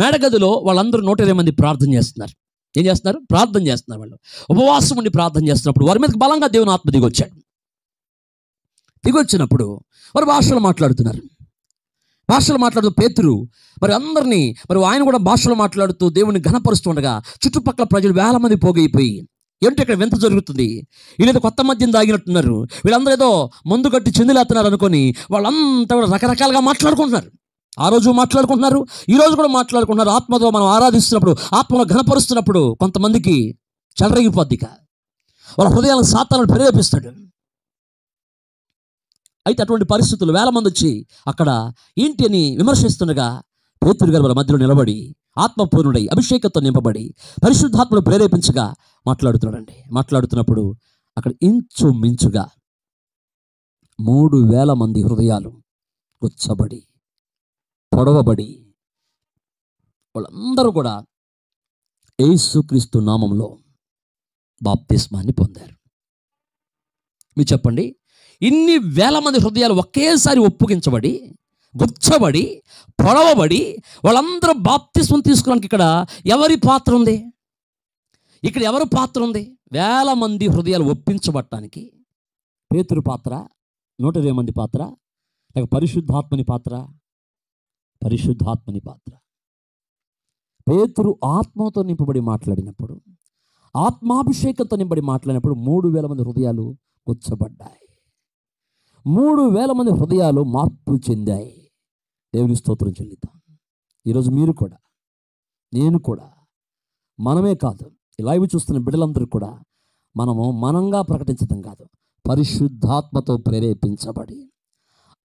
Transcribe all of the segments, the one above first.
మేడగదిలో వాళ్ళందరూ 120 మంది ప్రార్థన చేస్తున్నారు. ఏం చేస్తున్నారు? ప్రార్థన చేస్తున్నారు. వాళ్ళు ఉపవాసం ఉండి ప్రార్థన చేస్తున్నప్పుడు వారి మీద బలంగా దేవుని ఆత్మ దిగొచ్చాడు. దిగొచ్చినప్పుడు వారు భాషలు మాట్లాడుతున్నారు. భాషలు మాట్లాడుతూ పేతురు మరి అందరినీ ఆయన కూడా భాషలు మాట్లాడుతూ దేవుని ఘనపరుస్తూ ఉండగా చుట్టుపక్కల ప్రజలు వేల మంది పోగైపోయి, ఏంటి ఇక్కడ వింత జరుగుతుంది, వీళ్ళేదో కొత్త మద్యం తాగినట్టున్నారు, వీళ్ళందరూ ఏదో మందు కట్టి చిందులేస్తున్నారు అనుకొని వాళ్ళంతా కూడా రకరకాలుగా మాట్లాడుకుంటున్నారు. ఆ రోజు మాట్లాడుకుంటున్నారు, ఈ రోజు కూడా మాట్లాడుకుంటున్నారు. ఆత్మతో మనం ఆరాధిస్తున్నప్పుడు, ఆత్మలో ఘనపరుస్తున్నప్పుడు కొంతమందికి చెలరేగిపోద్దిక, వాళ్ళ హృదయాలను సాతాను ప్రేరేపిస్తాడు. అయితే అటువంటి పరిస్థితులు వేల మంది వచ్చి అక్కడ ఏంటి అని విమర్శిస్తుండగా పేతురు గారు వాళ్ళ మధ్యలో నిలబడి ఆత్మపూర్ణుడై అభిషేకంతో నింపబడి పరిశుద్ధాత్మను ప్రేరేపించగా మాట్లాడుతున్నాడండి. మాట్లాడుతున్నప్పుడు అక్కడ ఇంచుమించుగా 3,000 మంది హృదయాలు గుచ్చబడి పొడవబడి వాళ్ళందరూ కూడా యేసుక్రీస్తు నామంలో బాప్తిస్మాన్ని పొందారు. మీరు చెప్పండి, ఇన్ని వేల మంది హృదయాలు ఒకేసారి ఒప్పుగించబడి గుచ్చబడి పొడవబడి వాళ్ళందరూ బాప్తిస్మం తీసుకోవడానికి ఇక్కడ ఎవరి పాత్ర ఉంది? ఇక్కడ ఎవరి పాత్ర ఉంది? వేల మంది హృదయాలు ఒప్పించబడటానికి పేతురు పాత్ర, 120 మంది పాత్ర, లేక పరిశుద్ధాత్మని పాత్ర? పరిశుద్ధాత్మని పాత్ర. పేతురు ఆత్మతో నింపబడి మాట్లాడినప్పుడు, ఆత్మాభిషేకంతో నింపబడి మాట్లాడినప్పుడు 3,000 మంది హృదయాలు గుచ్చబడ్డాయి. 3,000 మంది హృదయాలు మార్పు చెందాయి. దేవుని స్తోత్రం చెల్లిద్దాం. ఈరోజు మీరు కూడా, నేను కూడా, మనమే కాదు, లైవ్ చూస్తున్న బిడ్డలందరూ కూడా మనంగా ప్రకటించడం కాదు, పరిశుద్ధాత్మతో ప్రేరేపించబడి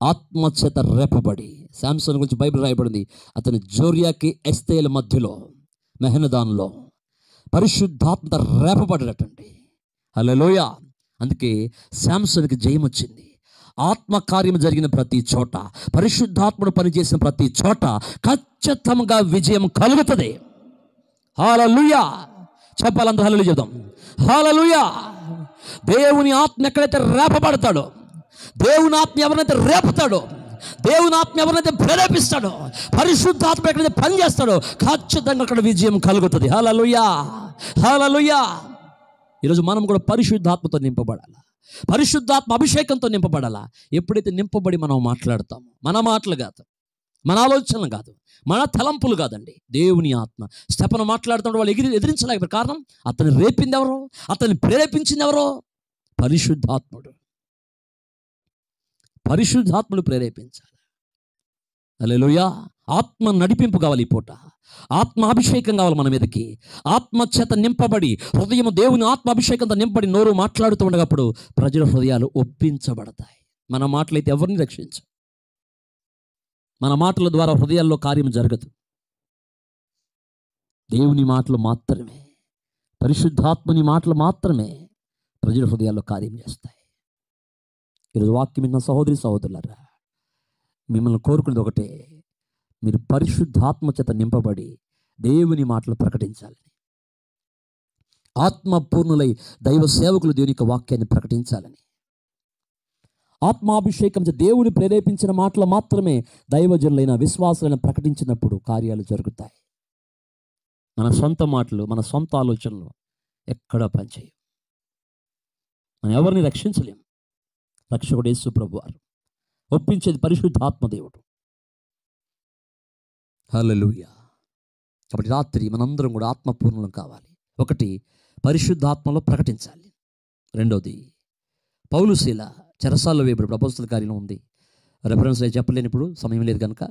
ఆత్మచేత రేపబడి. శాంసన్ గురించి బైబిల్ రాయబడింది, అతని జోర్యాకి ఎస్తేల మధ్యలో మెహనదాన్లో పరిశుద్ధాత్మత రేపబడినట్టండి. హల్లెలూయా. అందుకే శాంసన్కి జయం వచ్చింది. ఆత్మకార్యం జరిగిన ప్రతి చోట, పరిశుద్ధాత్ముడు పనిచేసిన ప్రతి చోట ఖచ్చితంగా విజయం కలుగుతుంది. హల్లెలూయా. చెప్పాలంతా హల్లెలూయా చెప్దాం. హల్లెలూయా. దేవుని ఆత్మ ఎక్కడైతే రేపబడతాడో, దేవుని ఆత్మ ఎవరినైతే రేపుతాడో, దేవుని ఆత్మ ఎవరినైతే ప్రేరేపిస్తాడో, పరిశుద్ధాత్మ ఎక్కడైతే పనిచేస్తాడో ఖచ్చితంగా అక్కడ విజయం కలుగుతుంది. హల్లెలూయా. హల్లెలూయా. ఈరోజు మనం కూడా పరిశుద్ధాత్మతో నింపబడాలి, పరిశుద్ధాత్మ అభిషేకంతో నింపబడాలా. ఎప్పుడైతే నింపబడి మనం మాట్లాడతామో, మన మాటలు కాదు, మన ఆలోచనలు కాదు, మన తలంపులు కాదండి, దేవుని ఆత్మ. స్తెఫను మాట్లాడుతున్నప్పుడు వాళ్ళు ఎదిరించలేకపోయారు. కారణం, అతన్ని రేపింది ఎవరో, అతన్ని ప్రేరేపించింది ఎవరో? పరిశుద్ధాత్ముడు. పరిశుద్ధాత్ముడు ప్రేరేపించాలి. హల్లెలూయా. ఆత్మ నడిపింపు కావాలి. ఈ పూట ఆత్మాభిషేకం కావాలి మన మీదకి. ఆత్మచేత నింపబడి హృదయం దేవుని ఆత్మాభిషేకంతో నింపబడి నోరు మాట్లాడుతూ ఉండగప్పుడు ప్రజల హృదయాలు ఒప్పించబడతాయి. మన మాటలైతే ఎవరిని రక్షించవు. మన మాటల ద్వారా హృదయాల్లో కార్యం జరగదు. దేవుని మాటలు మాత్రమే, పరిశుద్ధాత్మని మాటలు మాత్రమే ప్రజల హృదయాల్లో కార్యం చేస్తాయి. ఈరోజు వాక్యం విన్న సహోదరి సహోదరులారా, మిమ్మల్ని కోరుకునేది ఒకటే, మీరు పరిశుద్ధాత్మ చేత నింపబడి దేవుని మాటలు ప్రకటించాలని, ఆత్మపూర్ణులై దైవ సేవకులు దేవుని యొక్క వాక్యాన్ని ప్రకటించాలని. ఆత్మాభిషేకం దేవుని ప్రేరేపించిన మాటలు మాత్రమే దైవజనులైన విశ్వాసులైన ప్రకటించినప్పుడు కార్యాలు జరుగుతాయి. మన సొంత మాటలు, మన సొంత ఆలోచనలు ఎక్కడా పనిచేయవు. మనం ఎవరిని రక్షించలేం. రక్షకుడు యేసు ప్రభువారు. ఒప్పించేది పరిశుద్ధాత్మ దేవుడు. హల్లెలూయా. కాబట్టి రాత్రి మనందరం కూడా ఆత్మపూర్ణులం కావాలి. ఒకటి, పరిశుద్ధాత్మలో ప్రకటించాలి. రెండోది, పౌలు శీల చెరసాల్లో వేయబడి అపోస్తల కార్యం ఉంది, రెఫరెన్స్ చెప్పలేని ఇప్పుడు సమయం లేదు కనుక,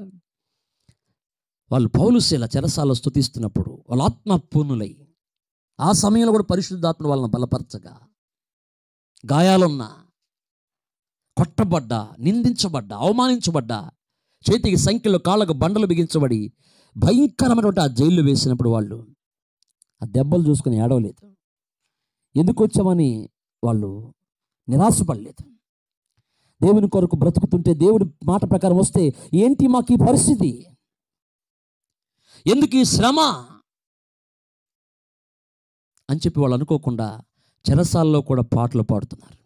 వాళ్ళు పౌలు శీల చెరసాల్లో స్తుతిస్తున్నప్పుడు వాళ్ళు ఆత్మపూర్ణులై ఆ సమయంలో కూడా పరిశుద్ధాత్మ వాళ్ళని బలపరచగా, గాయాలున్నా, కొట్టబడ్డా, నిందించబడ్డా, అవమానించబడ్డా, చేతికి సంఖ్యలో కాళ్ళకు బండలు బిగించబడి భయంకరమైనటువంటి ఆ జైల్లో వేసినప్పుడు వాళ్ళు ఆ దెబ్బలు చూసుకుని ఏడవలేదు. ఎందుకు వచ్చామని వాళ్ళు నిరాశపడలేదు. దేవుని కొరకు బ్రతుకుతుంటే, దేవుడి మాట ప్రకారం వస్తే ఏంటి మాకు ఈ పరిస్థితి, ఎందుకు ఈ శ్రమ అని చెప్పి వాళ్ళు అనుకోకుండా చెరసాల్లో కూడా పాటలు పాడుతున్నారు.